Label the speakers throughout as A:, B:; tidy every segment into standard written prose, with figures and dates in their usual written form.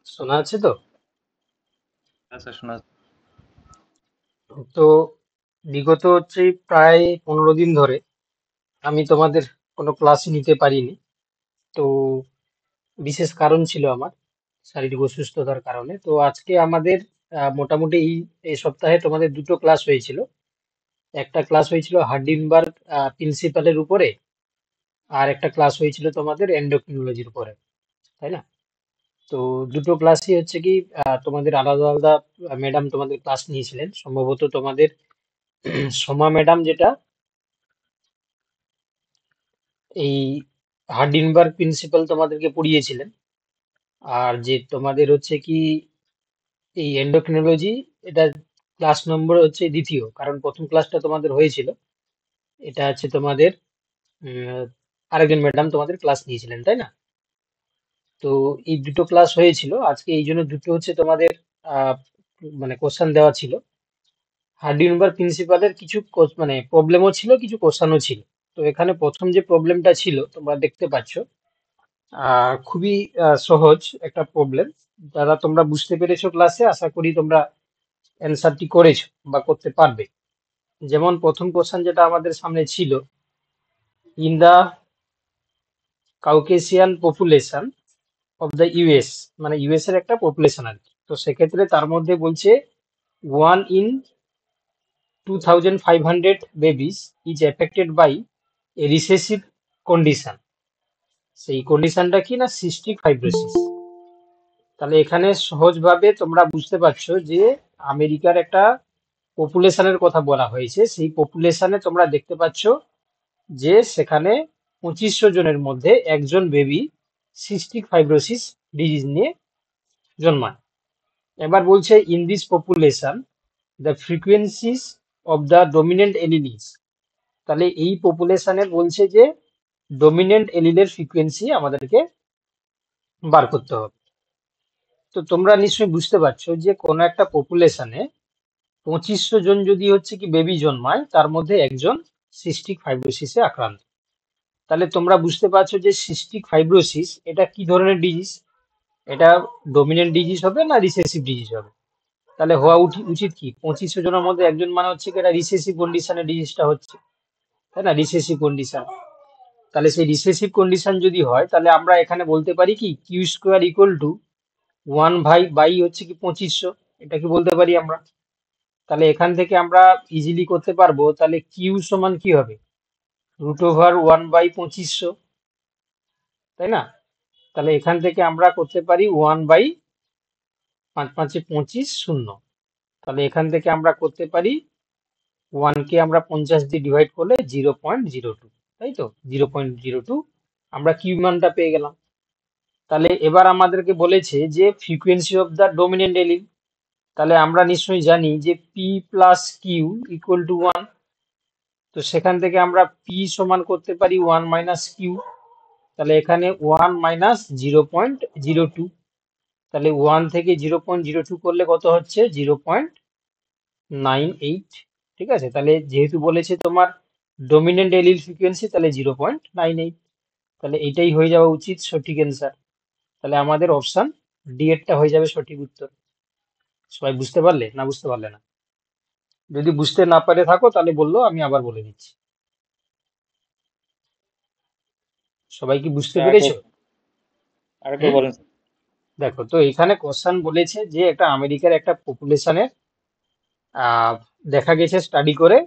A: শোনা যাচ্ছে তো?
B: আচ্ছা শোনা
A: তো বিগত প্রায় 15 দিন ধরে আমি তোমাদের কোনো ক্লাসই নিতে পারিনি। তো বিশেষ কারণ ছিল আমার শারীরিক অসুস্থতার কারণে। তো আজকে আমাদের মোটামুটি এই সপ্তাহে তোমাদের দুটো ক্লাস হয়েছিল। একটা ক্লাস হয়েছিল হার্ডিনবার্গ প্রিন্সিপালের উপরে, আর একটা ক্লাস হয়েছিল তোমাদের এন্ডোক্রিনোলজির উপরে, তাই না? তো দুটো ক্লাসই তোমাদের আলাদা আলাদা ম্যাডাম তোমাদের ক্লাস নিয়েছিলেন। সম্ভবত তোমাদের সোমা ম্যাডাম যেটা এই হার্ডিনবার্গ প্রিন্সিপাল তোমাদেরকে পড়িয়েছিলেন, আর যে তোমাদের এই এন্ডোক্রিনোলজি, এটা ক্লাস নম্বর দ্বিতীয়, কারণ প্রথম ক্লাসটা তোমাদের হয়েছিল। এটা তোমাদের উম, আরেকজন ম্যাডাম তোমাদের ক্লাস নিয়েছিলেন, তাই না? তো এই দুটো ক্লাস হয়েছিল আজকে, এই জন্য দুটো তোমাদের আহ মানে কোশ্চেন দেওয়া ছিল। হার্ডিনবার্গ প্রিন্সিপালের কিছু মানে প্রবলেমও ছিল, কিছু কোশ্চেনও ছিল। তো এখানে প্রথম যে প্রবলেমটা ছিল তোমরা দেখতে পাচ্ছ, খুবই সহজ একটা প্রবলেম। যারা তোমরা বুঝতে পেরেছো ক্লাসে, আশা করি তোমরা অ্যান্সারটি করেছো বা করতে পারবে। যেমন প্রথম কোশ্চেন যেটা আমাদের সামনে ছিল, in the Caucasian population of the US, মানে ইউএস এর একটা পপুলেশন আর কি। তো সেক্ষেত্রে তার মধ্যে বলছে 1 in 2500 babies is affected by a recessive condition. সেই কন্ডিশনটা কি না, সিস্টিক ফাইব্রোসিস। তাহলে এখানে সহজভাবে তোমরা বুঝতে পারছো যে আমেরিকার একটা পপুলেশনের কথা বলা হয়েছে। সেই পপুলেশনে তোমরা দেখতে পাচ্ছ যে সেখানে 2500 জনের মধ্যে একজন বেবি সিস্টিক ফাইব্রোসিস ডিজিজ নিয়ে জন্মায়। এবার বলছে in this population the frequencies of the dominant alleles. তাহলে এই পপুলেশনে বলছে যে ডমিনেন্ট এলিলের ফ্রিকোয়েন্সি আমাদেরকে বার করতে হবে। তো তোমরা নিশ্চয়ই বুঝতে পারছো যে কোনো একটা পপুলেশনে 2500 জন যদি বেবি জন্মায়, তার মধ্যে একজন সিস্টিক ফাইব্রোসিসে আক্রান্ত। তাহলে তোমরা বুঝতে পারছো যে সিস্টিক ফাইব্রোসিস এটা কি ধরনের ডিজিজ। এটা ডমিনেন্ট ডিজিজ হবে না রিসেসিভ ডিজিজ হবে? তাহলে হওয়া উচিত কি, 2500 জনের মধ্যে একজন মানে কি এটা রিসেসিভ কন্ডিশনে ডিজিজটা হচ্ছে, তাই না? Recessive condition. তাহলে সেই রিসেসিভ কন্ডিশন যদি হয়, তাহলে আমরা এখানে বলতে পারি কি কিউ স্কোয়ার ইকুয়াল টু 1/বাই 2500, এটা কি বলতে পারি আমরা? তাহলে এখান থেকে আমরা ইজিলি করতে পারবো। তাহলে কিউ সমান কি হবে, √1/2500, তাই না? তাহলে এখান থেকে আমরা করতে পারি 1/5×5=25, 0। তাহলে এখান থেকে আমরা করতে পারি 1 কে আমরা 50 দিয়ে ডিভাইড করলে 0.02, তাই তো? 0.02 আমরা কিউ মানটা পেয়ে গেলাম। তাহলে এবার আমাদেরকে বলেছে যে frequency of the dominant allele. তাহলে আমরা নিশ্চয়ই জানি যে P plus Q equal to 1। তো সেখান থেকে আমরা পি সমান করতে পারি 1 - কিউ। তাহলে এখানে 1 - 0.02। তাহলে 1 থেকে 0.02 করলে কত হচ্ছে, 0.98। ঠিক আছে, তাহলে যেহেতু বলেছে তোমার ডমিনেন্ট এলিল ফ্রিকোয়েন্সি, তাহলে 0.98। তাহলে এটাই হয়ে যাওয়া উচিত সঠিক অ্যান্সার। তাহলে আমাদের অপশন ডি এরটা হয়ে যাবে সঠিক উত্তর। সবাই বুঝতে পারলে না বুঝতে পারলে না? যদি বুঝতে না পারে থাকো তাহলে বললো, আমি আবার বলে দিচ্ছি। সবাই কি বুঝতে
B: আরেকবার
A: পেরেছো?
B: আরেকবার
A: হুম।
B: বলেন স্যার।
A: দেখো, তো এখানে কোশ্চেন বলেছে যে একটা আমেরিকার একটা পপুলেশনের আহ দেখা গেছে স্টাডি করে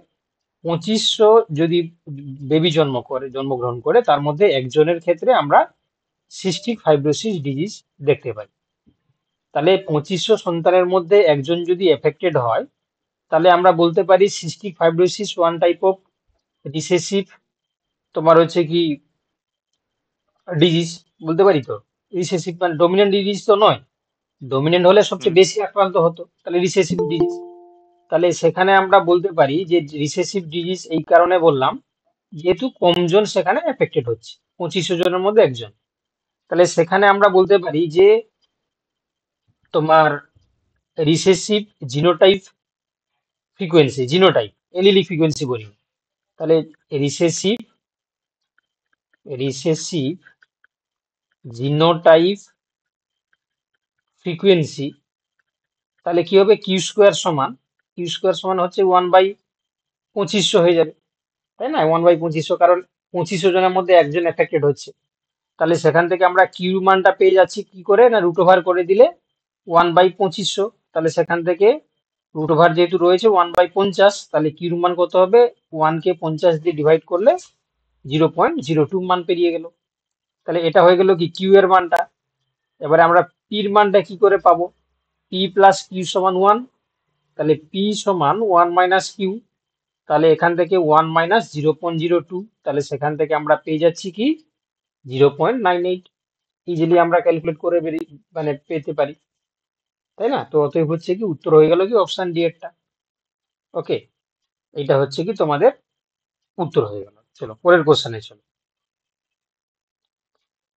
A: 2500 যদি বেবি জন্মগ্রহণ করে, তার মধ্যে একজনের ক্ষেত্রে আমরা সিস্টিক ফাইব্রোসিস ডিজিজ দেখতে পাই। তাহলে 2500 সন্তানের মধ্যে একজন যদি এফেক্টেড হয়, তাহলে আমরা বলতে পারি cystic fibrosis one type of recessive তোমার ডিজিজ বলতে পারি। তো রিসেসিভ মানে ডমিনেন্ট ডিজিজ তো নয়। ডমিনেন্ট হলে
B: হুম
A: সবচেয়ে বেশি আক্রান্ত হতো, তাহলে রিসেসিভ ডিজিজ। তাহলে সেখানে আমরা বলতে পারি যে রিসেসিভ ডিজিজ এই কারণে বললাম, যেহেতু কমজন সেখানে এফেক্টেড হচ্ছে, 2500 জনের মধ্যে একজন। তাহলে সেখানে আমরা বলতে পারি যে তোমার recessive genotype genotype allele frequency বলি। তাহলে রিসেসিভ রিসেসিভ জিনোটাইপ ফ্রিকোয়েন্সি, তাহলে কি হবে কিউ স্কোয়ার সমান হচ্ছে 1/2500 হয়ে যাবে, তাই না? 1/2500, কারণ 2500 জনের মধ্যে একজন এফেক্টেড হচ্ছে। তাহলে সেখান থেকে আমরা কিউ মানটা পেয়ে যাচ্ছি কি করে, না রুট ওভার করে দিলে 1/2500। তাহলে সেখান থেকে রুট ওভার যেহেতু রয়েছে 1/50, তাহলে কিউর মান কত হবে, 1 কে 50 দিয়ে ডিভাইড করলে 0.02 মান পেরিয়ে গেল। তাহলে এটা হয়ে গেল কি কিউ এর মানটা। এবারে আমরা পির মানটা কি করে পাবো, পি প্লাস কিউ সমান 1, তাহলে পি সমান 1 মাইনাস কিউ, তাহলে এখান থেকে 1 মাইনাস 0.02, তাহলে সেখান থেকে আমরা পেয়ে যাচ্ছি কি 0.98। ইজিলি আমরা ক্যালকুলেট করে মানে পেতে পারি, তাই না? তো অতএব হচ্ছে কি উত্তর হয়ে গেল কি অপশন ডি এরটা। ওকে, এটা হচ্ছে কি তোমাদের উত্তর হয়ে গেল। চলো পরের কোশ্চেনে চলো।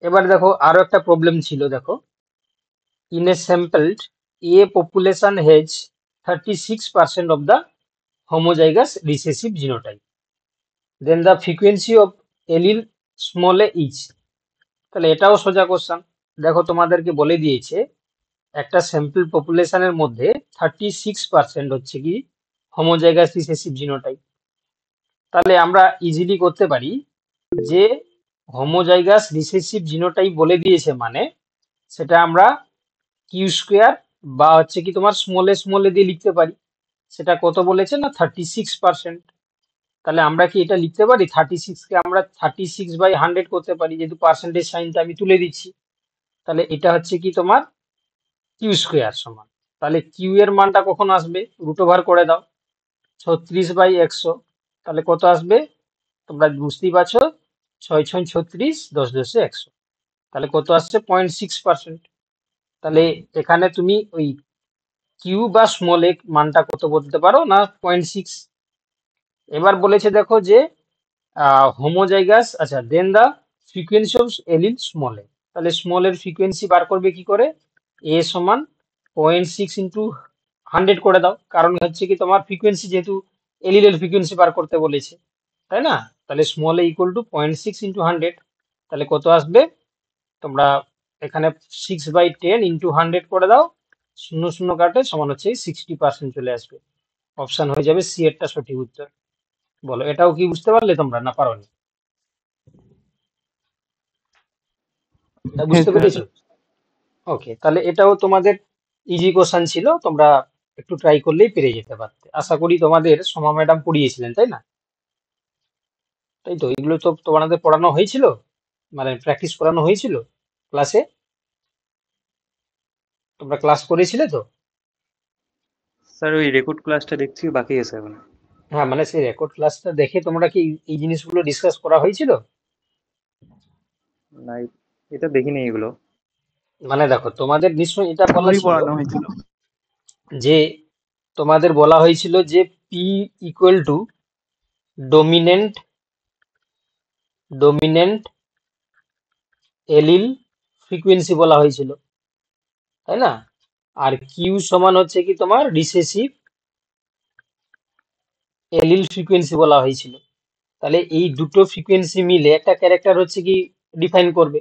A: এবার দেখো আরো একটা প্রবলেম ছিল, দেখো in a sampled a population has 36% of the homozygous recessive genotype, then the frequency of allele small a is। তাহলে এটাও সোজা কোশ্চেন। দেখো তোমাদেরকে বলে দিয়েছে একটা স্যাম্পল পপুলেশনের মধ্যে 36% হচ্ছে কি হোমোজাইগাস রিসেসিভ জিনোটাইপ। তাহলে আমরা ইজিলি করতে পারি যে হোমোজাইগাস রিসেসিভ জিনোটাইপ বলে দিয়েছে মানে সেটা আমরা কিউ স্কোয়ার বা হচ্ছে কি তোমার স্মলে দিয়ে লিখতে পারি। সেটা কত বলেছে না 36%। তাহলে আমরা কি এটা লিখতে পারি 36 কে আমরা 36/100 করতে পারি, যেহেতু পার্সেন্টেজ সাইনটা আমি তুলে দিচ্ছি। তাহলে এটা হচ্ছে কি তোমার কিউ স্কোয়ার সমান, তাহলে কিউ এর মানটা কখন আসবে, রুট ওভার করে দাও 36/100, তাহলে কত আসবে তোমরা বুঝতেই পারছো, 6×6 = 36, 10×10 = 100, তাহলে কত আসছে 0.6%। তাহলে এখানে তুমি ওই কিউ বা স্মল এ মানটা কত বলতে পারো না 0.6। এবার বলেছে দেখো যে হোমোজাইগাস, আচ্ছা দেন দা ফ্রিকোয়েন্সি অফ এলিল স্মল এ, তাহলে স্মল এর ফ্রিকোয়েন্সি বার করবে কি করে, এ সমান 0.6 × 100 করে দাও, কারণ হচ্ছে কি তোমার ফ্রিকোয়েন্সি যেহেতু এলিলের ফ্রিকোয়েন্সি বার করতে বলেছে, তাই না? তাহলে স্মল এ ইকুয়াল টু 0.6 × 100, তাহলে কত আসবে তোমরা এখানে 6/10 × 100 করে দাও, 0 0 কাটে সমান হচ্ছে 60% চলে আসবে। অপশন হয়ে যাবে সি এরটা সঠিক উত্তর। বলো এটাও কি বুঝতে পারলে তোমরা না পারোনি? এটা
C: হ্যাঁ
A: বুঝতে
C: স্যার।
A: পেরেছো? ওকে, তাহলে এটাও তোমাদের ইজি কোশ্চেন ছিল, তোমরা একটু ট্রাই করলেই পেরে যেতে পারতে। আশা করি তোমাদের সোমা ম্যাডাম পড়িয়েছিলেন, তাই না? তাই তো, এগুলো তো তোমাদের পড়ানো হয়েছিল, মানে প্র্যাকটিস করানো হয়েছিল ক্লাসে, তোমরা ক্লাস করেছিলে তো?
B: স্যার ওই রেকর্ড ক্লাসটা দেখছি, বাকি আছে এখন।
A: হ্যাঁ, মানে সেই রেকর্ড ক্লাসটা দেখে তোমরা কি এই জিনিসগুলো ডিসকাস করা হয়েছিল?
B: না, এটা দেখিনি এগুলো।
A: মানে দেখো তোমাদের নিশ্চয়ই এটা বলা
C: আমারই
A: ছিল
C: পড়ানো হয়েছিল।
A: যে তোমাদের বলা হয়েছিল যে P equal to dominant dominant allele frequency বলা হয়েছিল, তাই না? আর কিউ সমান হচ্ছে কি তোমার রিসেসিভ এলিল ফ্রিকোয়েন্সি বলা হয়েছিল। তাহলে এই দুটো ফ্রিকোয়েন্সি মিলে একটা ক্যারেক্টার হচ্ছে কি ডিফাইন করবে।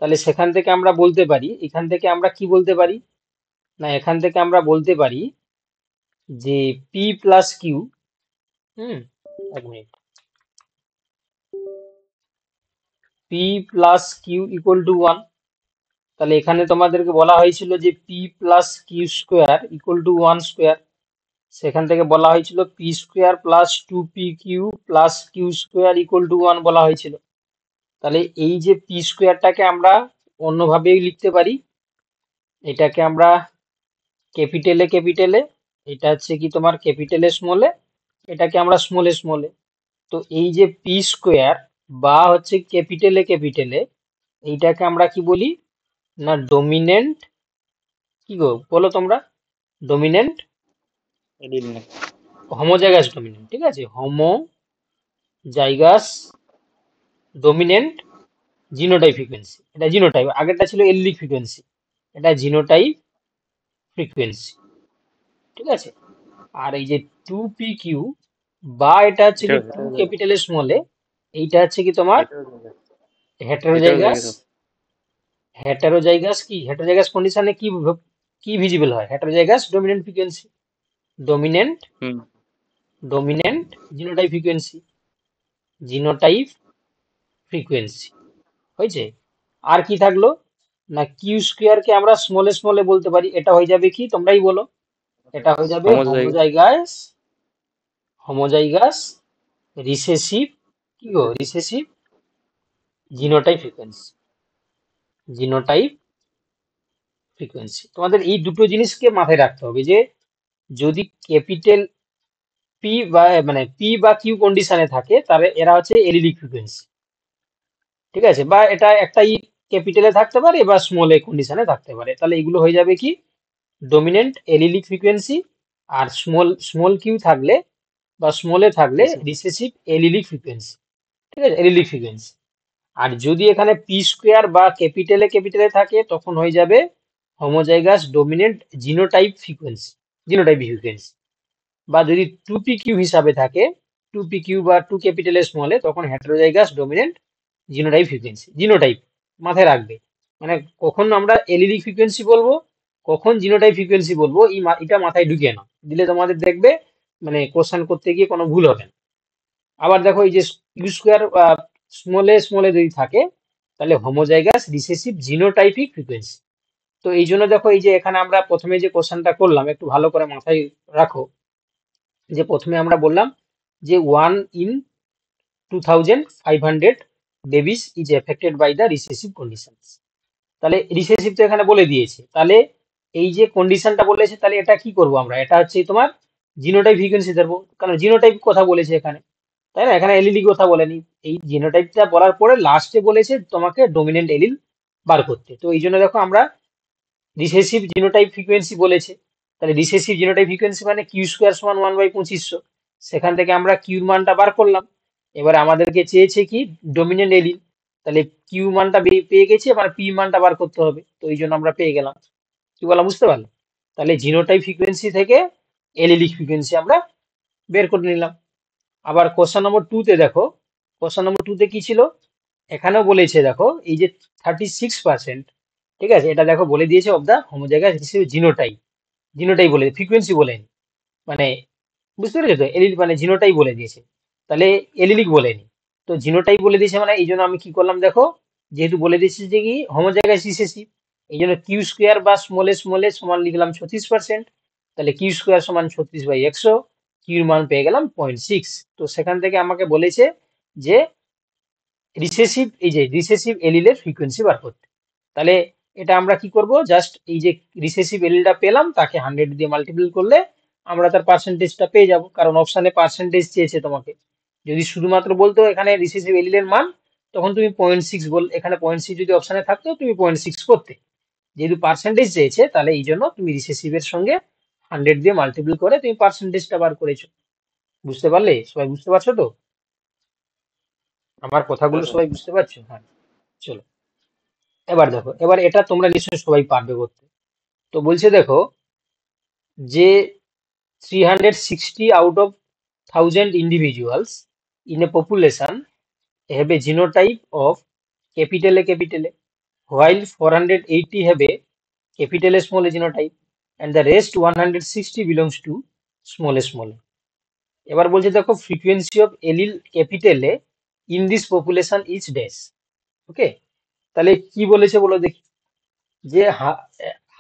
A: তাহলে সেখান থেকে আমরা বলতে পারি, এখান থেকে আমরা কি বলতে পারি না, এখান থেকে আমরা বলতে পারি যে পি প্লাস কিউ, এক minute, P plus Q equal to 1। তাহলে এখানে তোমাদেরকে বলা হয়েছিল যে P plus Q square equal to 1 square, সেখান থেকে বলা হয়েছিল P square plus 2pq plus Q square equal to 1 বলা হয়েছিল। তাহলে এই যে পি স্কোয়ারটাকে আমরা অন্যভাবেই লিখতে পারি, এটাকে আমরা ক্যাপিটালে, এটা হচ্ছে কি তোমার ক্যাপিটালে স্মলে, এটাকে আমরা স্মলে। তো এই যে পি স্কোয়ার বা হচ্ছে ক্যাপিটালে এইটাকে আমরা কি বলি না ডোমিনেন্ট, কি গো বলো তোমরা, ডোমিনেন্ট
B: এডিল না।
A: হোমোজাইগাস ডোমিনেন্ট, ঠিক আছে, হোমোজাইগাস ডোমিনেন্ট জিনোটাইপ ফ্রিকোয়েন্সি, এটা জিনোটাইপ, আগেরটা ছিল এলিলিক ফ্রিকোয়েন্সি, এটা জিনোটাইপ ফ্রিকোয়েন্সি, ঠিক আছে। আর এই যে 2pq বা এটা হচ্ছে
B: এটা
A: কি
B: এটা
A: 2 ক্যাপিটাল স্মলে, এইটা হচ্ছে কি তোমার
B: এটাও
A: হেটারোজাইগাস
B: দেখেছো।
A: হেটারোজাইগাস কি, হেটারোজাইগাস কন্ডিশনে কি ভিজিবল হয়? Heterozygous dominant frequency, dominant
B: hmm.
A: Dominant genotype frequency, genotype frequency হয়েছে। আর কি থাকলো না, কিউ স্কোয়ার কে আমরা স্মলে স্মলে বলতে পারি, এটা হয়ে যাবে কি তোমরাই বলো, এটা হয়ে যাবে
B: হোমোজাইগাস।
A: হোমোজাইগাস, হোমোজাইগাস রিসেসিভ, কি গো recessive genotype frequency, genotype frequency. তোমাদের এই দুটো জিনিসকে মাথায় রাখতে হবে যে যদি ক্যাপিটাল পি বা মানে পি বা কিউ কন্ডিশনে থাকে তাহলে এরা হচ্ছে এলিলিক ফ্রিকোয়েন্সি, ঠিক আছে, বা এটা একটাই ক্যাপিটালে থাকতে পারে বা স্মল এ কন্ডিশনে থাকতে পারে, তাহলে এগুলো হয়ে যাবে কি ডমিনেন্ট এলিলিক ফ্রিকোয়েন্সি, আর স্মল স্মল কিউ থাকলে বা স্মলে থাকলে রিসেসিভ এলিলিক ফ্রিকোয়েন্সি, ঠিক আছে, এলিলিক ফ্রিকোয়েন্সি। আর যদি এখানে পি স্কোয়ার বা ক্যাপিটালে ক্যাপিটালে থাকে তখন হয়ে যাবে homozygous dominant genotype frequency, genotype frequency. বা যদি টু পি কিউ হিসাবে থাকে, টু পি কিউ বা টু ক্যাপিটালে স্মলে, তখন heterozygous dominant genotype frequency, genotype মাথায় রাখবে। মানে কখন আমরা এলিলিক ফ্রিকোয়েন্সি বলবো, কখন জিনোটাইপ ফ্রিকোয়েন্সি বলবো, এটা মাথায় ঢুকিয়ে নাও, দিলে তোমাদের দেখবে মানে কোশ্চেন করতে গিয়ে কোনো ভুল হবে না। আবার দেখো এই যে কিউ স্কোয়ার স্মলে স্মলে যদি থাকে তাহলে হোমোজাইগাস রিসেসিভ জিনোটাইপিক ফ্রিকোয়েন্সি। তো এই জন্য দেখো এই যে এখানে আমরা প্রথমে যে কোশ্চেনটা করলাম একটু ভালো করে মাথায় রাখো, যে প্রথমে আমরা বললাম যে 1 in 2500 babies is affected by the recessive condition. তাহলে রিসেসিভ তো এখানে বলে দিয়েছে, তাহলে এই যে কন্ডিশনটা বলেছে তাহলে এটা কি করব আমরা, এটা হচ্ছে তোমার জিনোটাইপ ফ্রিকোয়েন্সি ধরবো, কারণ জিনোটাইপ কথা বলেছে এখানে, তাই না, এখানে এলিলি কথা বলেনি। এই জিনোটাইপটা বলার পরে লাস্টে বলেছে তোমাকে ডমিনেন্ট এলিল বার করতে, তো এই জন্য দেখো আমরা রিসেসিভ জিনোটাইপ ফ্রিকোয়েন্সি বলেছে, তাহলে রিসেসিভ জিনোটাইপ ফ্রিকোয়েন্সি মানে কিউ স্কোয়ার সমান 1/2500, সেখান থেকে আমরা কিউর মানটা বার করলাম। এবার আমাদেরকে চেয়েছে কি ডমিনেন্ট এলিল, তাহলে কিউ মানটা পেয়ে গেছি, এবার পি মানটা বার করতে হবে, তো এই জন্য আমরা পেয়ে গেলাম। কি বলা বুঝতে পারলে? তাহলে জিনোটাইপ ফ্রিকোয়েন্সি থেকে এলিলিক ফ্রিকোয়েন্সি আমরা বের করে নিলাম। আবার কোশ্চেন নম্বর 2 তে দেখো, কোশ্চেন নম্বর 2 তে কি ছিল, এখানেও বলেছে দেখো এই যে 36%, ঠিক আছে, এটা দেখো বলে দিয়েছে অফ দা হোমোজাইগাস হিসেবে জিনোটাইপ, জিনোটাইপ বলে ফ্রিকোয়েন্সি বলেনি, মানে বুঝতে পেরেছো তো, এলিল মানে জিনোটাইপ বলে দিয়েছে, তাহলে এলিলিক বলেনি, তো জিনোটাইপ বলে দিয়েছে, মানে এই জন্য আমি কি করলাম দেখো, যেহেতু বলে দিয়েছে যে কি হোমোজাইগাস রিসেসিভ, এই জন্য কিউ স্কোয়ার বা স্মলে স্মলে সমান লিখলাম 36%, তাহলে কিউ স্কোয়ার সমান 36/100, কিউর মান পেয়ে গেলাম 0.6। তো সেখান থেকে আমাকে বলেছে যে রিসেসিভ, এই যে রিসেসিভ এলিলের ফ্রিকোয়েন্সি বার করতে। তাহলে এটা আমরা কি করব, জাস্ট এই যে রিসেসিভ এলিলটা পেলাম তাকে 100 দিয়ে মাল্টিপ্লাই করলে আমরা তার পার্সেন্টেজটা পেয়ে যাব, কারণ অপশানে পার্সেন্টেজ চেয়েছে তোমাকে। যদি শুধুমাত্র বলতো এখানে রিসেসিভ এলিলের মান, তখন তুমি 0.6 বল, এখানে 0.6 যদি অপশানে থাকতো তুমি 0.6 করতে, যেহেতু পার্সেন্টেজ চেয়েছে তাহলে এই জন্য তুমি রিসেসিভের সঙ্গে 100 দিয়ে মাল্টিপ্লাই করে তুমি পার্সেন্টেজটা বার করেছো। বুঝতে পারলে? সবাই বুঝতে পারছো তো? আমার কথাগুলো সবাই বুঝতে পারছো? হ্যাঁ, চলো এবার দেখো, এবার এটা তোমরা নিশ্চয়ই সবাই পারবে করতে। তো বলছে দেখো যে 360 out of 1000 individuals in a population have a genotype of capital A capital A, while 480 have a capital A small a genotype, and the rest 160 belongs to small a small a. এবার বলছে দেখো frequency of allele capital A in this population is dash. Okay, তাহলে কি বলেছে বলো দেখি, যে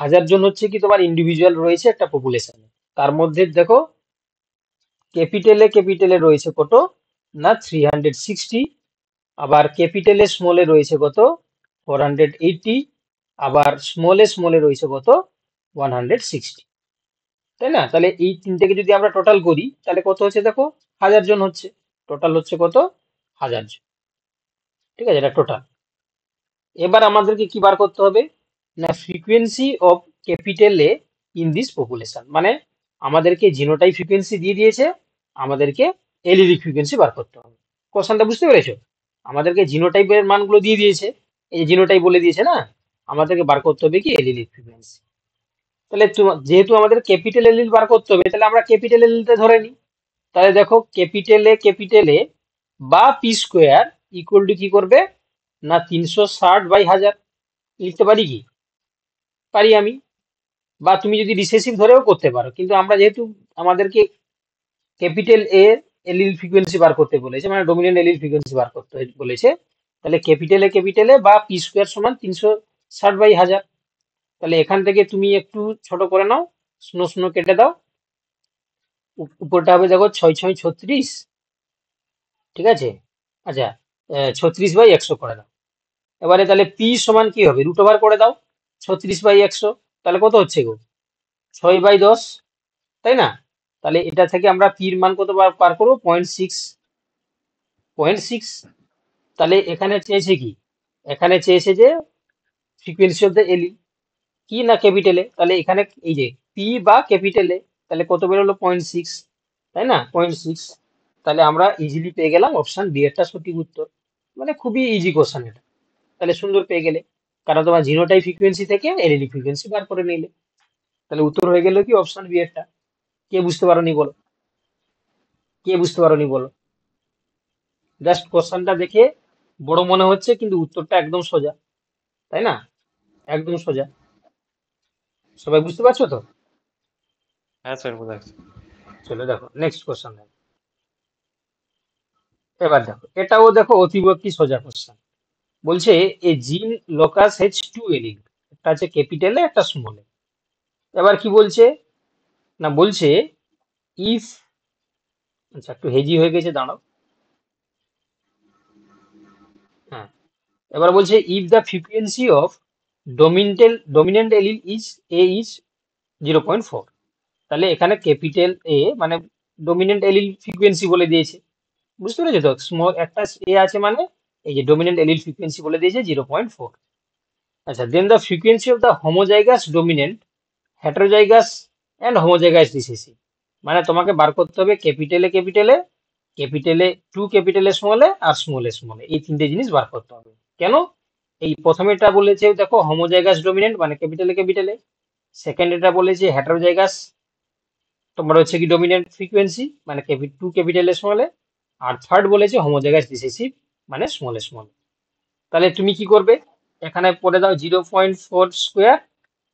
A: 1000 জন হচ্ছে কি তোমার ইন্ডিভিজুয়াল রয়েছে একটা পপুলেশনে, তার মধ্যে দেখো ক্যাপিটালে রয়েছে কত না 360, আবার ক্যাপিটালে স্মলে রয়েছে কত 480, আবার স্মলে রয়েছে কত 160, তাই না? তাহলে এই তিনটেকে যদি আমরা টোটাল করি তাহলে কত হচ্ছে দেখো 1000 জন হচ্ছে, টোটাল হচ্ছে কত 1000 জন, ঠিক আছে, এটা টোটাল। এবার আমাদেরকে কি বার করতে হবে না frequency of capital A in this population, মানে আমাদেরকে জিনোটাইপ ফ্রিকোয়েন্সি দিয়ে দিয়েছে, আমাদেরকে এলইডি ফ্রিকোয়েন্সি বার করতে হবে। কোশ্চেনটা বুঝতে পেরেছো? আমাদেরকে জিনোটাইপের মানগুলো দিয়ে দিয়েছে, এই যে জিনোটাইপ বলে দিয়েছে না, আমাদেরকে বার করতে হবে কি এলইডি ফ্রিকোয়েন্সি। তাহলে যেহেতু আমাদের ক্যাপিটাল এলইডি বার করতে হবে তাহলে আমরা ক্যাপিটাল এলইডিতে ধরে নিই। তাহলে দেখো ক্যাপিটাল এ বা পি স্কোয়ার ইকুয়াল টু কি করবে না 360/1000, লিখতে পারি কি? পারি আমি। বা তুমি যদি রিসেসিভ ধরেও করতে পারো, কিন্তু আমরা যেহেতু আমাদেরকে ক্যাপিটাল এ এলিল ফ্রিকোয়েন্সি বার করতে বলেছে, মানে ডোমিনেন্ট এলিল ফ্রিকোয়েন্সি বার করতে বলেছে, তাহলে ক্যাপিটালে বা পি স্কোয়ার সমান 360/1000। তাহলে এখান থেকে তুমি একটু ছোট করে নাও, 0 0 কেটে দাও, উপরটা হবে দেখো 6 6 36, ঠিক আছে? আচ্ছা, 36/100 করে দাও। এবারে তাহলে পি সমান কি হবে, রুট ওভার করে দাও 36/100, তাহলে কত হচ্ছে গো? 6/10, তাই না? তাহলে এটা থেকে আমরা পির মান কত পার করবো? 0.6। তাহলে এখানে চেয়েছে কি? এখানে চেয়েছে যে ফ্রিকোয়েন্সি অফ দ্য এলি, কি না ক্যাপিটালে, তাহলে এখানে এই যে পি বা ক্যাপিটালে, তাহলে কত বেরোলো? 0.6, তাই না? 0.6। তাহলে আমরা ইজিলি পেয়ে গেলাম অপশন বি এরটা সঠিক উত্তর। মানে খুবই ইজি কোশ্চেন এটা। তাহলে সুন্দর পেয়ে গেলে, কারণ তোমার জিনোটাই ফ্রিকোয়েন্সি থেকে এলইডি ফ্রিকোয়েন্সি বার করে নিলে। তাহলে উত্তর হয়ে গেল কি অপশন বি এরটা। কে বুঝতে পারোনি বলো? কে বুঝতে পারোনি বলো? জাস্ট কোশ্চেনটা দেখে বড় মনে হচ্ছে, কিন্তু উত্তরটা একদম সোজা, তাই না? একদম সোজা। সবাই বুঝতে পারছো তো?
B: হ্যাঁ স্যার, বোঝা যাচ্ছে।
A: চলো দেখো নেক্সট কোশ্চেন। এবার দেখো, এটাও দেখো অতীব একটি সোজা কোশ্চেন। বলছে এ জিন লোকাস হেজ টু এলিল, একটা আছে ক্যাপিটালে, একটা স্মলে। এবার কি বলছে না, বলছে ইফ, আচ্ছা একটু হেজি হয়ে গেছে, দাঁড়াও। হ্যাঁ, এবার বলছে if the frequency of dominant allele is 0.4। তাহলে এখানে ক্যাপিটাল এ মানে ডমিনেন্ট এলিল ফ্রিকোয়েন্সি বলে দিয়েছে, বুঝতে পেরেছো তো? স্মল একটা এ আছে, মানে এই যে ডমিনেন্ট এলিল ফ্রিকোয়েন্সি বলে দিয়েছে 0.4। আচ্ছা, then the frequency of the homozygous dominant heterozygous and homozygous recessive, মানে তোমাকে বার করতে হবে ক্যাপিটালে টু ক্যাপিটালে স্মলে আর স্মলে, এই তিনটে জিনিস বার করতে হবে। কেন? এই প্রথমেটা বলেছে দেখো হোমোজাইগাস ডমিনেন্ট মানে ক্যাপিটালে, সেকেন্ড এটা বলেছে হেটারোজাইগাস, তোমার হচ্ছে কি ডমিনেন্ট ফ্রিকোয়েন্সি মানে টু ক্যাপিটালে স্মলে, আর থার্ড বলেছে হোমোজাইগাস রিসেসিভ মানে স্মলে। তাহলে তুমি কি করবে? এখানে পড়ে দাও 0.4 স্কোয়ার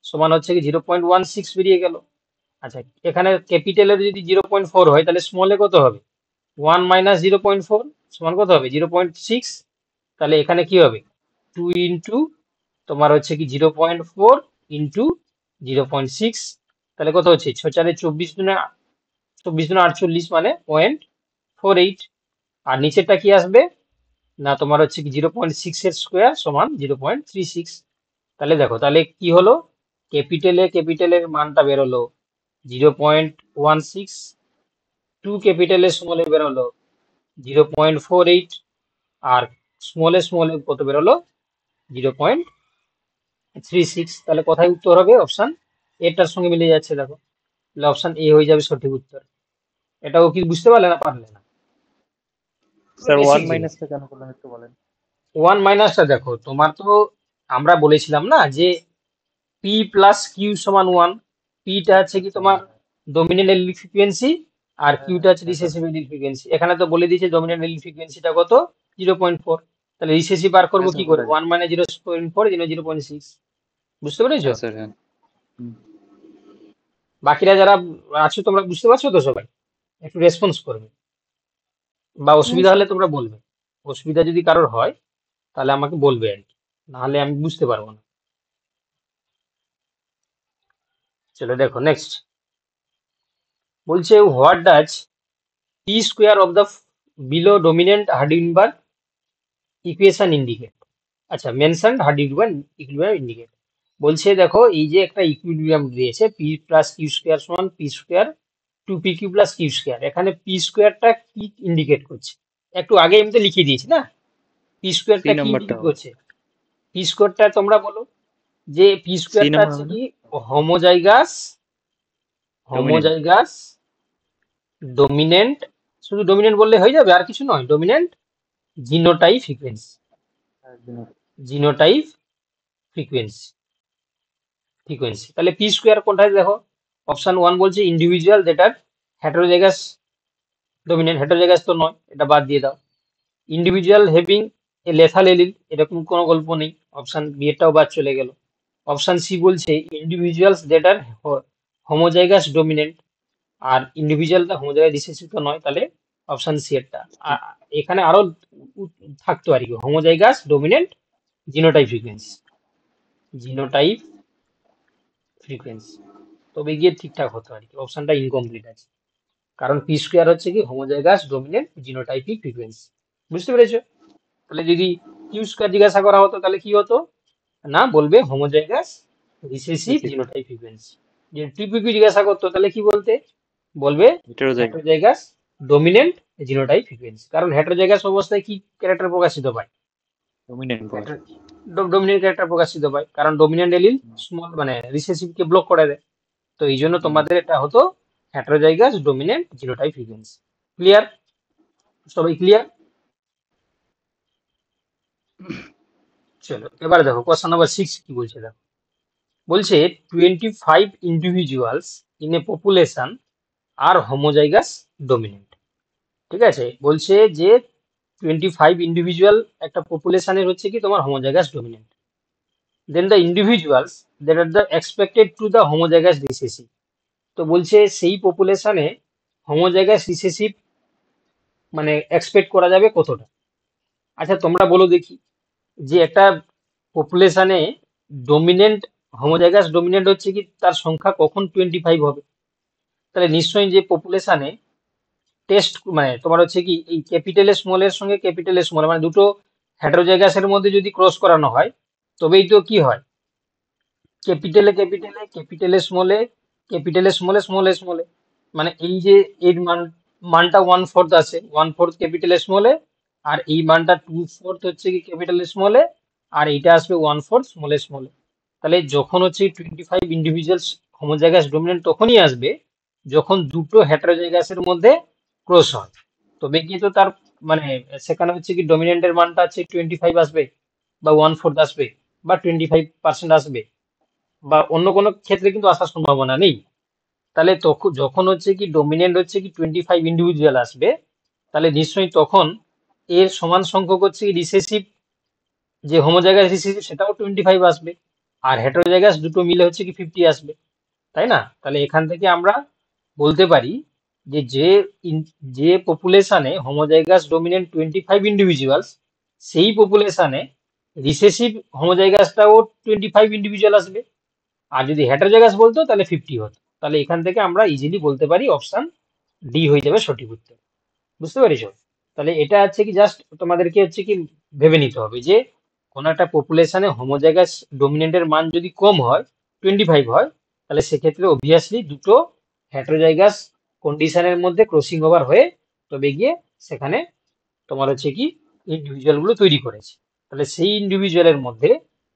A: সমান হচ্ছে কি 0.16 বেরিয়ে গেল। আচ্ছা, এখানে ক্যাপিটালের যদি 0.4 হয়, তাহলে স্মলে কত হবে? 1 - 0.4 সমান কত হবে? 0.6। তাহলে এখানে কি হবে? 2 তোমার হচ্ছে কি 0.4 ইন্টু 0.6, তাহলে কত হচ্ছে? 6 4 24 মানে 0.48। আর নিচেরটা কি আসবে না, তোমার হচ্ছে কি 0.6 এর স্কোয়ার সমান 0.36। তাহলে দেখো, তাহলে কি হলো? ক্যাপিটালের মানটা বেরোলো 0.16, টু ক্যাপিটালের স্মলে বেরোলো 0.48, আর স্মলে কত বেরোলো? 0.36। তাহলে কোথায় উত্তর হবে? অপশন এটার সঙ্গে মিলে যাচ্ছে দেখো, তাহলে অপশন এ হয়ে যাবে সঠিক উত্তর। এটাও কি বুঝতে পারলে না পারলে না?
B: স্যার ওয়ান
A: বেসিক জিনিস।
B: মাইনাসটা কেন করলেন একটু বলেন।
A: ওয়ান মাইনাসটা দেখো, তোমার তো আমরা বলেছিলাম না যে পি প্লাস কিউ সমান ওয়ান। পিটা হচ্ছে কি
B: আচ্ছা,
A: তোমার
B: হ্যাঁ হ্যাঁ
A: ডমিনেন্ট এলিল ফ্রিকোয়েন্সি, আর
B: হ্যাঁ
A: কিউটা
B: হ্যাঁ
A: হচ্ছে
B: হ্যাঁ স্যার।
A: Recessive allele frequency. এখানে তো বলে দিয়েছে ডমিনেন্ট এলিল ফ্রিকোয়েন্সিটা কত? 0.4। তাহলে রিসেসিভ বার করবো
B: হ্যাঁ
A: কি
B: স্যার,
A: করে?
B: বোঝা যাচ্ছে।
A: 1 - 0.4 0.6। বুঝতে পেরেছো?
B: হ্যাঁ স্যার, হ্যাঁ। হুম।
A: বাকিরা যারা আছো তোমরা বুঝতে পারছো তো সবাই? একটু রেসপন্স করবে, বা
B: হ্যাঁ
A: অসুবিধা হলে
B: স্যার।
A: তোমরা বলবে। অসুবিধা যদি কারোর হয় তাহলে আমাকে বলবে আর কি, নাহলে আমি বুঝতে পারবো না। চলো দেখো নেক্সট। বলছে what does P square of the below dominant Hardy Weinberg equation indicate. আচ্ছা, মেনশন হার্ডিনবার্গ ইকুইলিব্রিয়াম ইন্ডিকেট। বলছে দেখো, এই যে একটা ইকুইলিব্রিয়াম দিয়েছে পি প্লাস কিউ স্কোয়ার সমান P square two P Q plus Q square, এখানে পি স্কোয়ারটা কি ইন্ডিকেট করছে? একটু আগে এমনি লিখে দিয়েছি না, পি
B: সি
A: স্কোয়ারটা কি
B: নাম্বারটা
A: ইন্ডিকেট
B: হবে।
A: করছে? পি স্কোয়ারটা তোমরা বলো যে পি
B: সি
A: স্কোয়ারটা
B: নাম্বার
A: হচ্ছে
B: হবে না?
A: কি হোমোজাইগাস,
B: ডমিনেন্ট।
A: হোমোজাইগাস ডমিনেন্ট, শুধু ডমিনেন্ট বললে হয়ে যাবে, আর কিছু নয়, dominant genotype frequency, genotype frequency. তাহলে পি স্কোয়ার কোনটায় দেখো? অপশন ওয়ান বলছে individual that are heterozygous dominant, heterozygous তো নয়, এটা বাদ দিয়ে দাও। ইন্ডিভিজুয়াল হ্যাভিং লেথাল এলিল, এরকম কোনো গল্প নেই। অপশন বি এরটাও বাদ চলে গেল। অপশন সি বলছে individuals that are homozygous dominant, আর ইন্ডিভিজুয়ালটা হোমোজাইগাস রিসেসিভ তো নয়, তাহলে অপশন সি এরটা। এখানে আরো থাকতো আর কি, homozygous dominant genotype frequency, genotype frequency, তবে গিয়ে ঠিকঠাক হতো আর কি। অপশনটা ইনকমপ্লিট আছে, কারণ পি স্কোয়ার হচ্ছে কি হোমোজাইগাস ডোমিনেন্ট জিনোটাইপিক ফ্রিকোয়েন্সি। বুঝতে পেরেছো? তাহলে যদি কিউ স্কোয়ার জিজ্ঞাসা করা হতো তাহলে কি হতো, না বলবে homozygous recessive
B: receive
A: genotype frequency. যে টিপিপি জিজ্ঞাসা করতো তাহলে কি বলতে, বলবে
B: heterozygous
A: heterozygous dominant genotype frequency, কারণ হেটারোজাইগাস অবস্থায় কি ক্যারেক্টার প্রকাশিত পায়,
B: ডমিনেন্ট বল।
A: ডোমিনেন্ট ক্যারেক্টার প্রকাশিত পায়, কারণ ডোমিনেন্ট এলিল স্মল মানে রিসেসিভ কে ব্লক করে দেয়। তো এই জন্য তোমাদের এটা হতো heterozygous dominant genotype frequency. Clear? সবাই ক্লিয়ার? চলো এবার দেখো কোশ্চেন নাম্বার 6 কি বলছে দেখো। বলছে 25 individuals in a population are homozygous dominant. ঠিক আছে, বলছে যে 25 ইন্ডিভিজুয়াল একটা পপুলেশনের হচ্ছে কি তোমার homozygous dominant, then the individuals that are the expected to the homozygous recessive. তো বলছে সেই পপুলেশনে হোমোজাইগাস রিসেসিভ মানে এক্সপেক্ট করা যাবে কতটা। আচ্ছা তোমরা বলো দেখি, যে একটা পপুলেশনে ডোমিনেন্ট হোমোজাইগাস ডোমিনেন্ট হচ্ছে কি তার সংখ্যা কখন 25 হবে? তাহলে নিশ্চয়ই যে পপুলেশনে টেস্ট মানে তোমার হচ্ছে কি এই ক্যাপিটাল স্মল এর সঙ্গে ক্যাপিটাল স্মল মানে দুটো হেটারোজাইগাসের মধ্যে যদি ক্রস করানো হয় তবেই তো কি হয়, ক্যাপিটালে ক্যাপিটালে ক্যাপিটালে স্মলে ক্যাপিটালে স্মলে স্মলে স্মলে, মানে এই যে এর মানটা 1/4 আছে, 1/4 ক্যাপিটাল স্মলে, আর এই মানটা 2/4 হচ্ছে কি ক্যাপিটাল স্মলে, আর এইটা আসবে 1/4 স্মলে স্মলে। তাহলে যখন হচ্ছে 25 ইন্ডিভিজুয়ালস হোমোজাইগাস ডোমিনেন্ট তখনই আসবে যখন দুটো হেটারোজাইগাসের মধ্যে ক্রস হয়, তবে কি তো তার মানে সেখানে হচ্ছে কি ডমিনেন্টের মানটা হচ্ছে 25 আসবে, বা 1/4 আসবে, বা 25% আসবে, বা অন্য কোনো ক্ষেত্রে কিন্তু আসার সম্ভাবনা নেই। তাহলে তখন যখন হচ্ছে কি ডমিনেন্ট হচ্ছে কি 25 ইন্ডিভিজুয়াল আসবে, তাহলে নিশ্চয়ই তখন এর সমান সংখ্যক হচ্ছে কি রিসেসিভ, যে হোমোজাইগাস রিসেসিভ সেটাও 25 আসবে, আর হেটারোজাইগাস দুটো মিলে হচ্ছে কি 50 আসবে, তাই না? তাহলে এখান থেকে আমরা বলতে পারি যে যে পপুলেশনে হোমোজাইগাস ডোমিনেন্ট 25 ইন্ডিভিজুয়ালস, সেই পপুলেশনে রিসেসিভ হোমোজাইগাসটাও 25 ইন্ডিভিজুয়াল আসবে, আর যদি হেটারোজাইগাস বলতো তাহলে 50 হতো। তাহলে এখান থেকে আমরা ইজিলি বলতে পারি অপশন ডি হয়ে যাবে সঠিক উত্তর। বুঝতে পারিস? তাহলে এটা হচ্ছে কি জাস্ট তোমাদেরকে হচ্ছে কি ভেবে নিতে হবে যে কোনো একটা পপুলেশনে হোমোজাইগাস ডোমিনেন্টের মান যদি কম হয়, 25 হয়, তাহলে সেক্ষেত্রে অবভিয়াসলি দুটো হেটারোজাইগাস কন্ডিশনের মধ্যে ক্রসিং ওভার হয়ে তবে গিয়ে সেখানে তোমার হচ্ছে কি ইন্ডিভিজুয়াল গুলো তৈরি করেছে। তাহলে সেই ইন্ডিভিজুয়ালের মধ্যে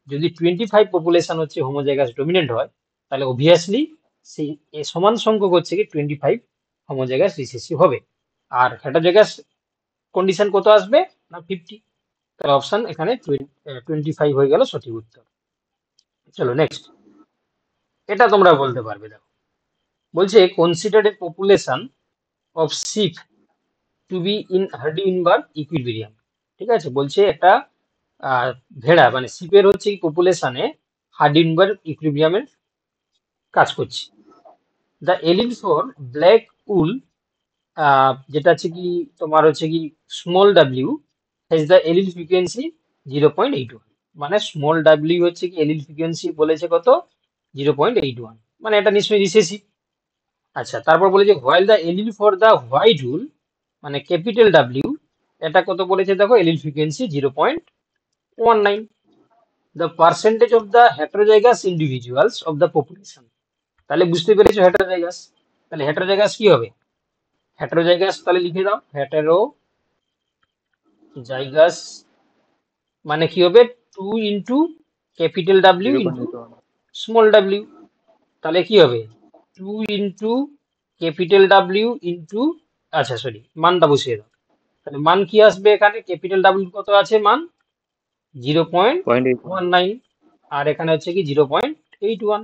A: যদি 25 পপুলেশন হচ্ছে হোমোজাইগাস ডোমিনেন্ট হয়, তাহলে অবভিয়াসলি সেই সমান সংখ্যক হচ্ছে কি 25 হোমোজাইগাস রিসেসিভ হবে, আর হেটারোজাইগাস কন্ডিশন কত আসবে না 50। তাহলে অপশন এখানে 25 হয়ে গেল সঠিক উত্তর। চলো নেক্সট, এটা তোমরা বলতে পারবে। দেখো বলছে consider a population of sheep to be in Hardy Weinberg equilibrium. ঠিক আছে, বলছে একটা ভেড়া মানে শিপের হচ্ছে কি পপুলেশনে হার্ডি ইনভার ইকুইলিব্রিয়ামের কাজ করছে। দ্য এলিড ফর ব্ল্যাক উল, যেটা হচ্ছে কি তোমার হচ্ছে কি small W has the এলিড frequency 0.81, মানে স্মল ডাব্লিউ হচ্ছে কি এলিড ফ্রিকোয়েন্সি বলেছে কত, 0.81, মানে এটা নিশ্চয়ই রিসেসিভ। আচ্ছা তারপর বলেছে while the allele for the white rule মানে ক্যাপিটাল ডাব্লিউ, এটা কত বলেছে দেখো, allele frequency 0.19, the percentage of the heterozygous individuals of the population. তাহলে বুঝতে পেরেছো হেটারোজাইগাস, তাহলে হেটারোজাইগাস কি হবে, হেটারোজাইগাস তাহলে লিখে দাও, হেটারোজাইগাস মানে কি হবে 2 into capital W
B: zero
A: into
B: point eight one
A: small W. তাহলে কি হবে 2 ইন্টু ক্যাপিটাল ডাব্লিউ ইন্টু, আচ্ছা সরি মানটা বসিয়ে দাও। তাহলে মান কি আসবে এখানে, ক্যাপিটাল ডাব্লিউ কত আছে মান zero point
B: point eight
A: one nine আর এখানে হচ্ছে কি 0.81।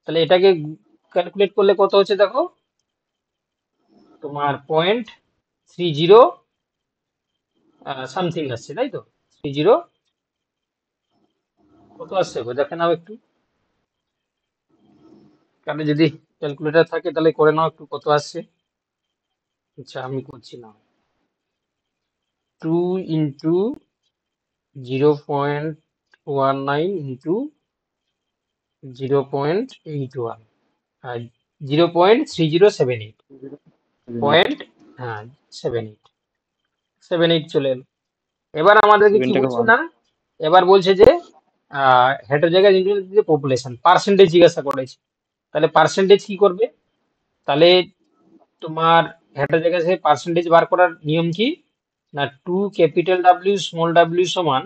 A: তাহলে এটাকে ক্যালকুলেট করলে কত হচ্ছে দেখো, তোমার 0.30 সামথিং আসছে, তাই তো? 30 কত আসছে গো দেখে নাও একটু, কারণ যদি ক্যালকুলেটর থাকে তাহলে করে নাও একটু কত আসছে। আচ্ছা আমি করছি না, 2 × 0.19 ইন্টু 0.81, আর 0.3078 পয়েন্ট, হ্যাঁ 78 চলে এলো। এবার আমাদেরকে
B: সেভেন
A: কি
B: টাকা
A: বলছে
B: ওয়ান।
A: না, এবার বলছে যে হেটারোজাইগাস ইন্ডিভিজুয়াল পপুলেশন পার্সেন্টেজ জিজ্ঞাসা করেছে, তাহলে পার্সেন্টেজ কি করবে, তাহলে তোমার হেটারোজাইগাসের পার্সেন্টেজ বার করার নিয়ম কি না, 2 ক্যাপিটাল ডাব্লিউ সমান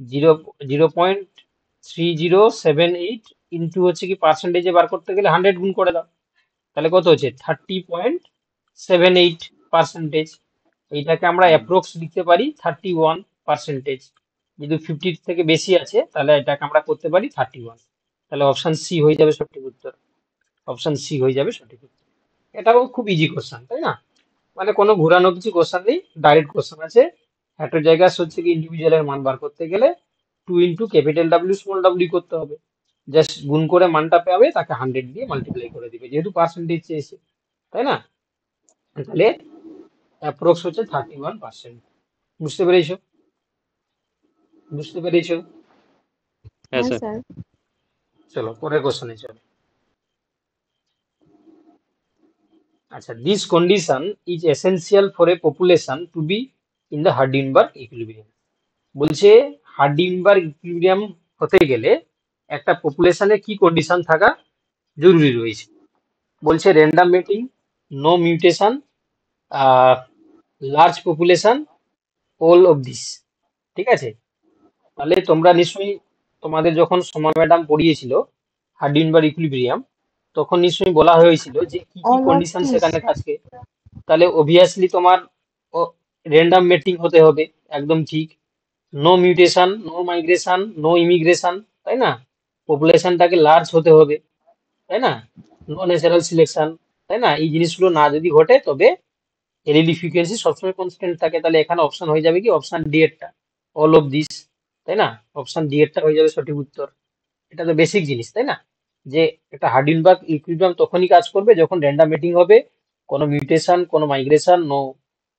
A: 0.3078 ইন্টু হচ্ছে কি পার্সেন্টেজে বার করতে গেলে 100 গুণ করে দাও, তাহলে কত হচ্ছে 30.78%। এইটাকে আমরা অ্যাপ্রক্স লিখতে পারি 31%। যদি 50 থেকে বেশি আছে তাহলে এটাকে আমরা করতে পারি 31। তাহলে অপশন সি হয়ে যাবে সঠিক উত্তর, অপশন সি হয়ে যাবে সঠিক উত্তর। এটাও খুব ইজি কোশ্চেন তাই না, মানে কোনো ঘোরানো কিছু কোশ্চেন নেই, ডাইরেক্ট কোশ্চেন আছে। হেটারোজাইগাস হচ্ছে কি ইন্ডিভিজুয়ালের মান বার করতে গেলে 2 × ক্যাপিটাল ডাব্লিউ করতে হবে, জাস্ট গুণ করে মানটা পাবে, তাকে 100 দিয়ে মাল্টিপ্লাই করে দিবে যেহেতু পার্সেন্টেজ চেয়েছে, তাই না। তাহলে অ্যাপ্রক্স হচ্ছে 31%। বুঝতে পেরেছো, বুঝতে পেরেছো।
B: হ্যাঁ
C: হ্যাঁ
B: স্যার।
C: স্যার।
A: চলো পরের কোশ্চেনে চলো। আচ্ছা, this condition is essential for a population to be in the Hardy Weinberg equilibrium. বলছে হার্ডিনবার্গ ইকুইলিব্রিয়াম হতে গেলে একটা পপুলেশনে কি কন্ডিশন থাকা জরুরি রয়েছে। বলছে random mating, no mutation, large population, all of this. ঠিক আছে, তাহলে তোমরা নিশ্চয়ই তোমাদের যখন সোমা ম্যাডাম পড়িয়েছিল হার্ডিনবার্গ ইকুইলিব্রিয়াম, তখন নিশ্চয়ই বলা হয়েছিল যে কি কি
C: অল অফ
A: কন্ডিশন
C: দিস।
A: সেখানে থাকবে। তাহলে অবভিয়াসলি তোমার র্যান্ডাম মেটিং হতে হবে, একদম ঠিক। No mutation, no migration, no immigration, তাই না। পপুলেশনটাকে লার্জ হতে হবে, তাই না। নো ন্যাচারাল সিলেকশন, তাই না। এই জিনিসগুলো না যদি ঘটে তবে এলইডি ফ্রিকোয়েন্সি সবসময় কনস্ট্যান্ট থাকে। তাহলে এখানে অপশন হয়ে যাবে কি অপশন ডি এরটা, অল অফ দিস, তাই না। অপশন ডি এরটা হয়ে যাবে সঠিক উত্তর। এটা তো বেসিক জিনিস তাই না, যে একটা হার্ডিনবার্গ ইকুইলিব্রিয়াম তখনই কাজ করবে যখন র্যান্ডাম মেটিং হবে, কোনো মিউটেশন, কোনো মাইগ্রেশন, নো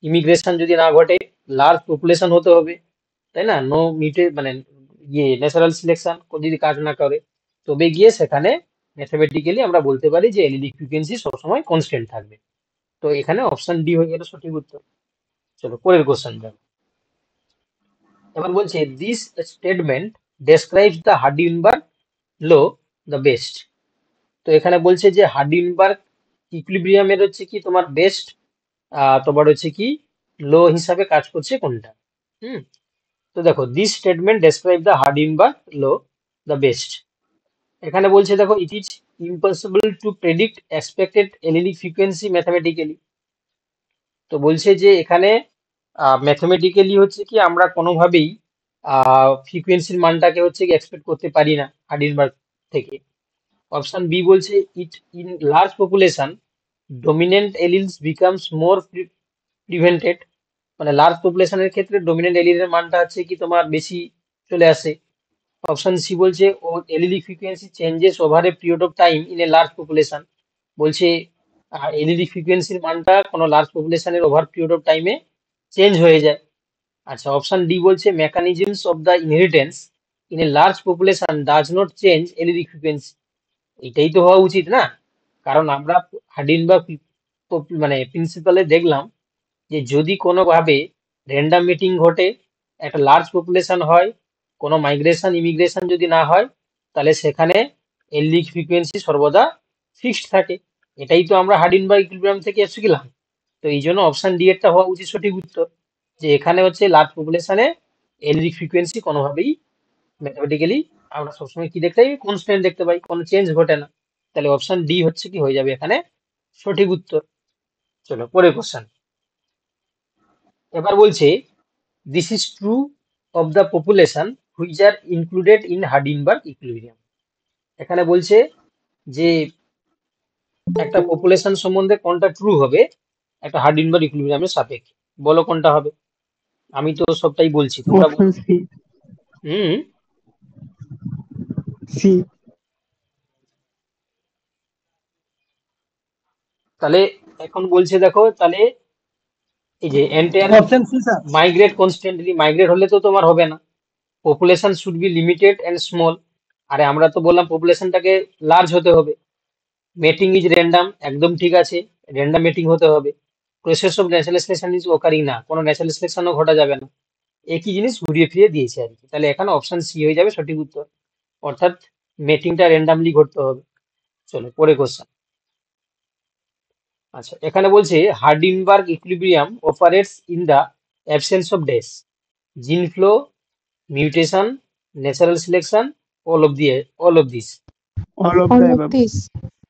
A: ইমিগ্রেশন যদি না ঘটে, লার্জ পপুলেশন হতে হবে, তাই না। নো মানে ন্যাচারাল সিলেকশন যদি কাজ না করে, তবে গিয়ে সেখানে ম্যাথমেটিক্যালি আমরা বলতে পারি যে এলইডি ফ্রিকোয়েন্সি সবসময় কনস্ট্যান্ট থাকবে। তো এখানে অপশন ডি হয়ে গেল সঠিক উত্তর। চলো পরের কোশ্চেন যাবো। এবার বলছে this statement describes the Hardy Weinberg law the best. তো এখানে বলছে যে হার্ডিনবার্গ ইকুইলিব্রিয়ামের হচ্ছে কি তোমার বেস্ট, তোমার হচ্ছে কি লো হিসাবে কাজ করছে কোনটা। হুম, তো দেখো this statement describe the Hardy Weinberg law the best. এখানে বলছে দেখো it is impossible to predict expected allele frequency mathematically. তো বলছে যে এখানে ম্যাথমেটিক্যালি হচ্ছে কি আমরা কোনোভাবেই ফ্রিকোয়েন্সির মানটাকে হচ্ছে কি এক্সপেক্ট করতে পারি না হার্ডিনবার্গ থেকে। অপশন বি বলছে it in large population dominant এলিলস becomes more prevented, মানে লার্জ পপুলেশনের ক্ষেত্রে ডমিনেন্ট এলিলের মানটা হচ্ছে কি তোমার বেশি চলে আসে। অপশন সি বলছে ও allele frequency changes over a period of time in a large population. বলছে এলইডি ফ্রিকোয়েন্সির মানটা কোনো লার্জ পপুলেশনের ওভার পিরিয়ড অফ টাইমে চেঞ্জ হয়ে যায়। আচ্ছা, অপশন ডি বলছে mechanisms of the inheritance in a large population does not change allele frequency. এটাই তো হওয়া উচিত না, কারণ আমরা হার্ডিনবার্গ মানে প্রিন্সিপালে দেখলাম যে যদি কোনোভাবে র্যান্ডাম মিটিং ঘটে, একটা লার্জ পপুলেশন হয়, কোনো মাইগ্রেশন ইমিগ্রেশন যদি না হয়, তাহলে সেখানে এলইডি ফ্রিকোয়েন্সি সর্বদা ফিক্সড থাকে। এটাই তো আমরা হার্ডিনবার্গ ইকুইলিব্রিয়াম থেকে শিখলাম। তো এই জন্য অপশন ডি এরটা হওয়া উচিত সঠিক উত্তর, যে এখানে হচ্ছে লার্জ পপুলেশনে এলইডি ফ্রিকোয়েন্সি কোনোভাবেই ম্যাথমেটিক্যালি আমরা সবসময় কি দেখতে পাই, কনস্ট্যান্ট দেখতে পাই, কোনো চেঞ্জ ঘটে না। তাহলে অপশন ডি হচ্ছে কি হয়ে যাবে এখানে সঠিক উত্তর। চলো পরের কোশ্চেন। এবার বলছে this is true of the population which are included in Hardy Weinberg equilibrium. এখানে বলছে যে একটা পপুলেশন সম্বন্ধে কোনটা ট্রু হবে একটা হার্ডিনবার্গ ইকুইলিব্রিয়ামের সাপেক্ষে, বলো কোনটা হবে। আমি তো সবটাই বলছি, তোমরা
C: অপশন
A: বলো।
C: সি।
A: হুম।
C: সি।
A: তাহলে এখন বলছে দেখো, তাহলে এই যে entire
C: option C sir.
A: Migrate constantly, migrate হলে তো তোমার হবে না। Population should be limited and small, আরে আমরা তো বললাম পপুলেশনটাকে লার্জ হতে হবে। মেটিং ইজ র্যান্ডাম, একদম ঠিক আছে, র্যান্ডাম মেটিং হতে হবে। Process of natural selection is occurring, না, কোনো ন্যাচারাল সিলেকশনও ঘটা যাবে না। একই জিনিস ঘুরিয়ে ফিরিয়ে দিয়েছে আর কি। তাহলে এখানে অপশন সি হয়ে যাবে সঠিক উত্তর, অর্থাৎ মেটিংটা র্যান্ডামলি ঘটতে হবে। চলো পরে কোশ্চেন। আচ্ছা, এখানে বলছে Hardy Weinberg equilibrium operates in the absence of dash, gene flow, mutation, natural selection, all of this.
C: All of
D: all
C: the
D: of
C: above.
D: this.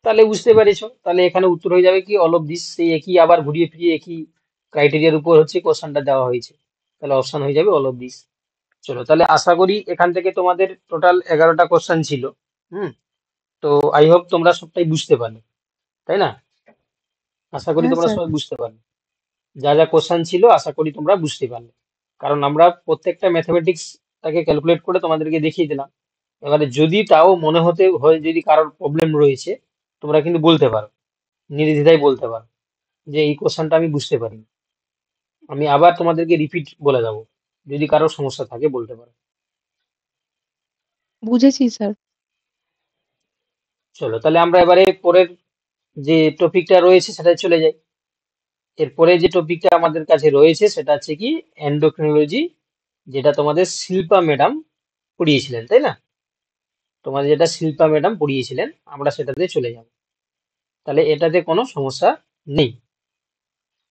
A: তাহলে বুঝতে পেরেছো, তাহলে এখানে উত্তর হয়ে যাবে কি অল অফ দিস। সেই একই আবার ঘুরিয়ে ফিরিয়ে একই ক্রাইটেরিয়ার উপর হচ্ছে কোশ্চেনটা দেওয়া হয়েছে, তাহলে অপশন হয়ে যাবে অল অফ দিস। চলো, তাহলে আশা করি এখান থেকে তোমাদের টোটাল 11টা কোশ্চেন ছিল। হুম। তো আই হোপ তোমরা সবটাই বুঝতে পারলে, তাই না? আশা করি
D: হ্যাঁ
A: তোমরা
D: স্যার।
A: সবাই বুঝতে পারলে, যা যা কোশ্চেন ছিল আশা করি তোমরা বুঝতে পারলে। কারণ আমরা প্রত্যেকটা ম্যাথমেটিক্সটাকে ক্যালকুলেট করে তোমাদেরকে দেখিয়ে দিলাম। এবারে যদি তাও মনে হতে হয়, যদি কারোর প্রবলেম রয়েছে, তোমরা কিন্তু বলতে পারো, নির্দ্বিধায় বলতে পারো যে এই কোশ্চেনটা আমি বুঝতে পারিনি। আমি আবার তোমাদেরকে রিপিট বলে দেবো, যদি কারোর সমস্যা থাকে বলতে পারো।
D: বুঝেছি স্যার।
A: চলো, তাহলে আমরা এবারে পরের যে টপিকটা রয়েছে সেটায় চলে যাই। এরপরে যে টপিকটা আমাদের কাছে রয়েছে সেটা হচ্ছে কি এন্ডোক্রিনোলজি, যেটা তোমাদের শিল্পা ম্যাডাম পড়িয়েছিলেন, তাই না? তোমাদের যেটা শিল্পা ম্যাডাম পড়িয়েছিলেন, আমরা সেটাতে চলে যাব। তাহলে এটাতে কোনো সমস্যা নেই।